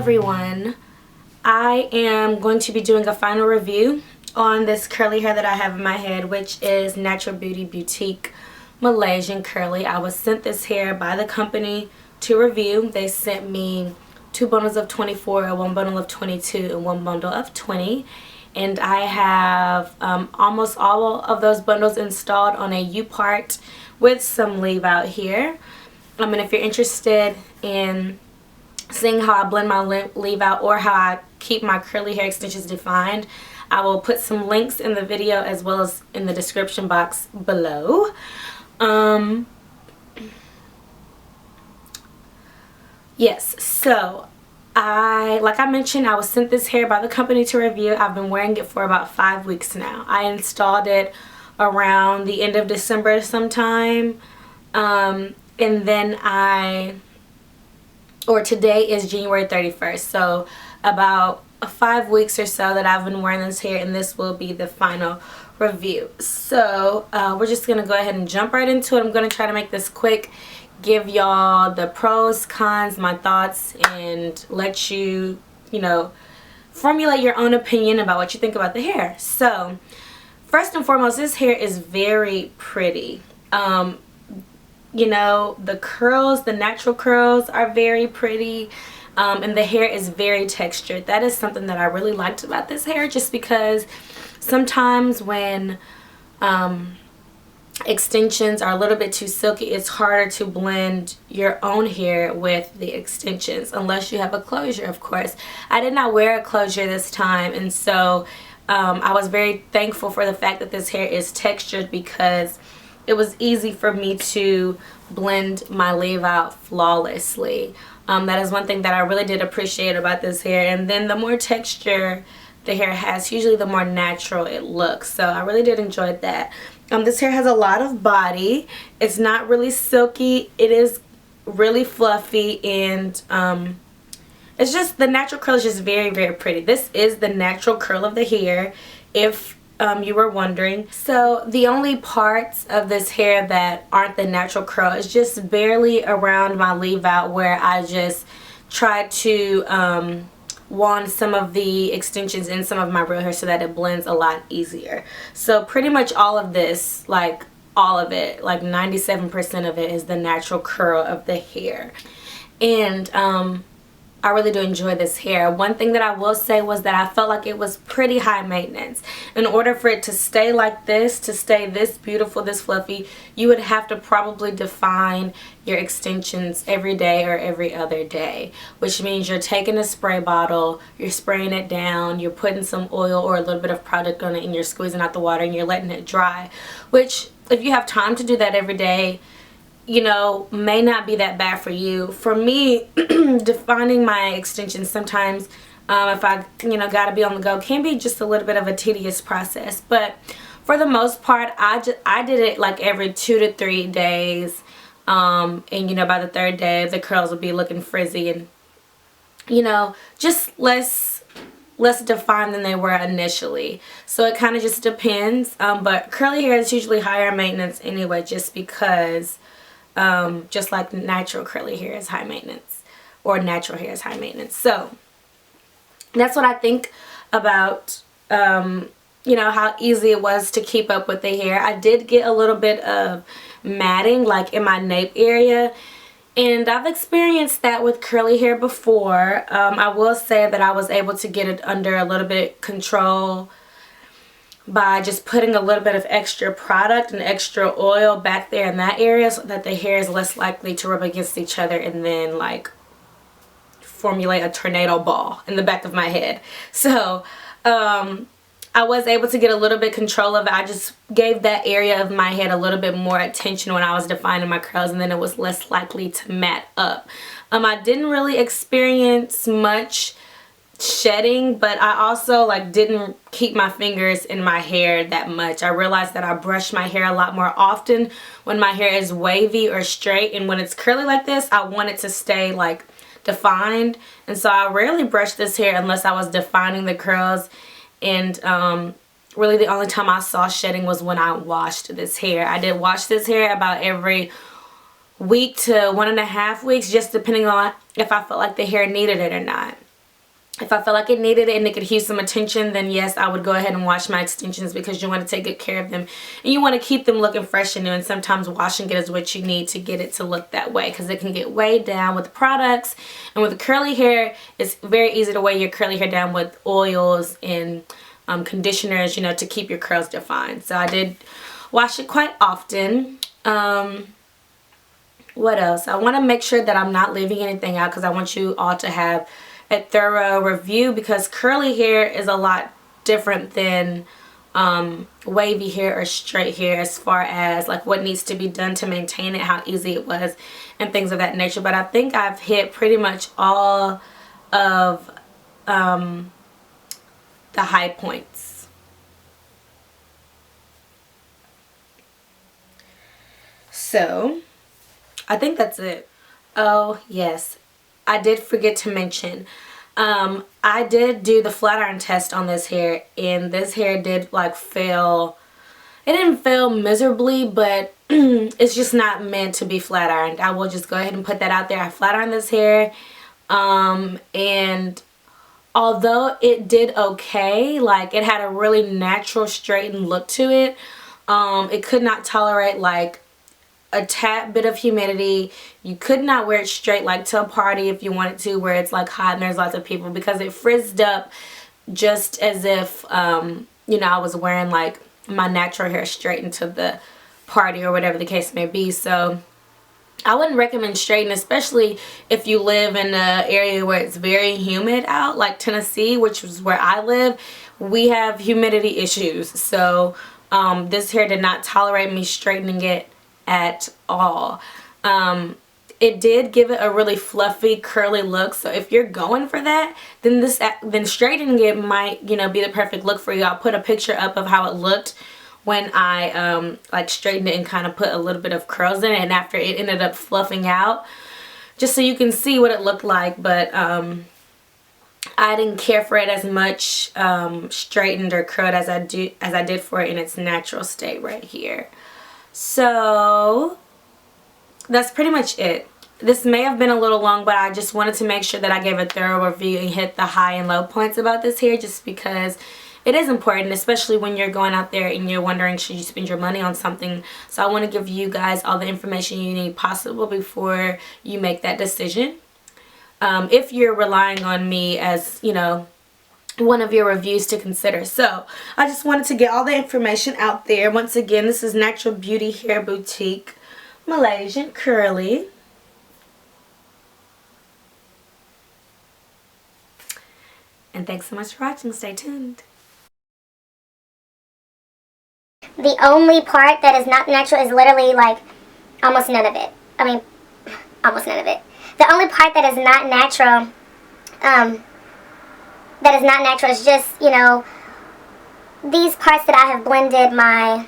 everyone. I am going to be doing a final review on this curly hair that I have in my head, which is Natural Beauty Boutique Malaysian Curly. I was sent this hair by the company to review. They sent me 2 bundles of 24, 1 bundle of 22, and 1 bundle of 20. And I have almost all of those bundles installed on a U-part with some leave out here. And if you're interested in seeing how I blend my leave out or how I keep my curly hair extensions defined, I will put some links in the video as well as in the description box below. Yes, so like I mentioned, I was sent this hair by the company to review. I've been wearing it for about 5 weeks now. I installed it around the end of December sometime, and then today is January 31st, so about 5 weeks or so that I've been wearing this hair, and this will be the final review. So we're just gonna go ahead and jump right into it. I'm gonna try to make this quick, give y'all the pros, cons, my thoughts, and let you, formulate your own opinion about what you think about the hair. So first and foremost, this hair is very pretty. The curls, the natural curls are very pretty, and the hair is very textured. That is something that I really liked about this hair, just because sometimes when extensions are a little bit too silky, it's harder to blend your own hair with the extensions, unless you have a closure, of course. I did not wear a closure this time, and so I was very thankful for the fact that this hair is textured, because it was easy for me to blend my leave out flawlessly. That is one thing that I really did appreciate about this hair. And then the more texture the hair has, usually the more natural it looks. So I really did enjoy that. This hair has a lot of body. It's not really silky. It is really fluffy, and it's just, the natural curl is just very, very pretty. This is the natural curl of the hair, if you were wondering. So the only parts of this hair that aren't the natural curl is just barely around my leave out, where I just tried to wand some of the extensions in some of my real hair so that it blends a lot easier. So pretty much all of this, like all of it, like 97% of it is the natural curl of the hair. And I really do enjoy this hair. One thing that I will say was that I felt like it was pretty high maintenance. In order for it to stay like this, to stay this beautiful, this fluffy, you would have to probably define your extensions every day or every other day, which means you're taking a spray bottle, you're spraying it down, you're putting some oil or a little bit of product on it, and you're squeezing out the water and you're letting it dry, which, if you have time to do that every day, may not be that bad for you. For me, defining my extensions sometimes, if I, gotta be on the go, can be just a little bit of a tedious process. But for the most part, I did it like every 2 to 3 days. And by the 3rd day, the curls will be looking frizzy and, just less defined than they were initially. So it kind of just depends. But curly hair is usually higher maintenance anyway, just because just like natural curly hair is high maintenance, or natural hair is high maintenance. So that's what I think about how easy it was to keep up with the hair. I did get a little bit of matting like in my nape area, and I've experienced that with curly hair before. I will say that I was able to get it under a little bit control by just putting a little bit of extra product and extra oil back there in that area, so that the hair is less likely to rub against each other and then like formulate a tornado ball in the back of my head. So I was able to get a little bit control of it. I just gave that area of my head a little bit more attention when I was defining my curls, and then it was less likely to mat up. I didn't really experience much shedding, but I also didn't keep my fingers in my hair that much. I realized that I brush my hair a lot more often when my hair is wavy or straight, and when it's curly like this, I want it to stay defined, and so I rarely brush this hair unless I was defining the curls. And really the only time I saw shedding was when I washed this hair. I did wash this hair about every week to 1.5 weeks, just depending on if I felt like the hair needed it or not. If I felt like it needed it and it could use some attention, then yes, I would go ahead and wash my extensions, because you want to take good care of them. And you want to keep them looking fresh and new. And sometimes washing it is what you need to get it to look that way, because it can get weighed down with products. And with curly hair, it's very easy to weigh your curly hair down with oils and conditioners, you know, to keep your curls defined. So I did wash it quite often. What else? I want to make sure that I'm not leaving anything out, because I want you all to have a thorough review, because curly hair is a lot different than wavy hair or straight hair, as far as like what needs to be done to maintain it, how easy it was, and things of that nature. But I think I've hit pretty much all of the high points. So I think that's it. Oh yes, I did forget to mention, I did do the flat iron test on this hair, and this hair did like fail. It didn't fail miserably, but it's just not meant to be flat ironed. I will just go ahead and put that out there. I flat ironed this hair, and although it did okay, like it had a really natural straightened look to it, it could not tolerate like a tad bit of humidity. You could not wear it straight like to a party if you wanted to, where it's like hot and there's lots of people, because it frizzed up just as if you know, I was wearing like my natural hair straight into the party or whatever the case may be. So I wouldn't recommend straightening, especially if you live in an area where it's very humid out, like Tennessee, which is where I live. We have humidity issues, so this hair did not tolerate me straightening it at all. It did give it a really fluffy, curly look, so if you're going for that, then straightening it might, you know, be the perfect look for you. I'll put a picture up of how it looked when I like straightened it and kind of put a little bit of curls in it, and after it ended up fluffing out, just so you can see what it looked like. But I didn't care for it as much straightened or curled as I did for it in its natural state right here. So that's pretty much it. This may have been a little long, but I just wanted to make sure that I gave a thorough review and hit the high and low points about this hair, just because it is important, especially when you're going out there and you're wondering, should you spend your money on something. So I want to give you guys all the information you need possible before you make that decision. If you're relying on me as, you know, one of your reviews to consider. So I just wanted to get all the information out there. Once again, this is Natural Beauty Hair Boutique, Malaysian Curly. And thanks so much for watching. Stay tuned. The only part that is not natural is literally like almost none of it. I mean, almost none of it. The only part that is not natural, is just, you know, these parts that I have blended my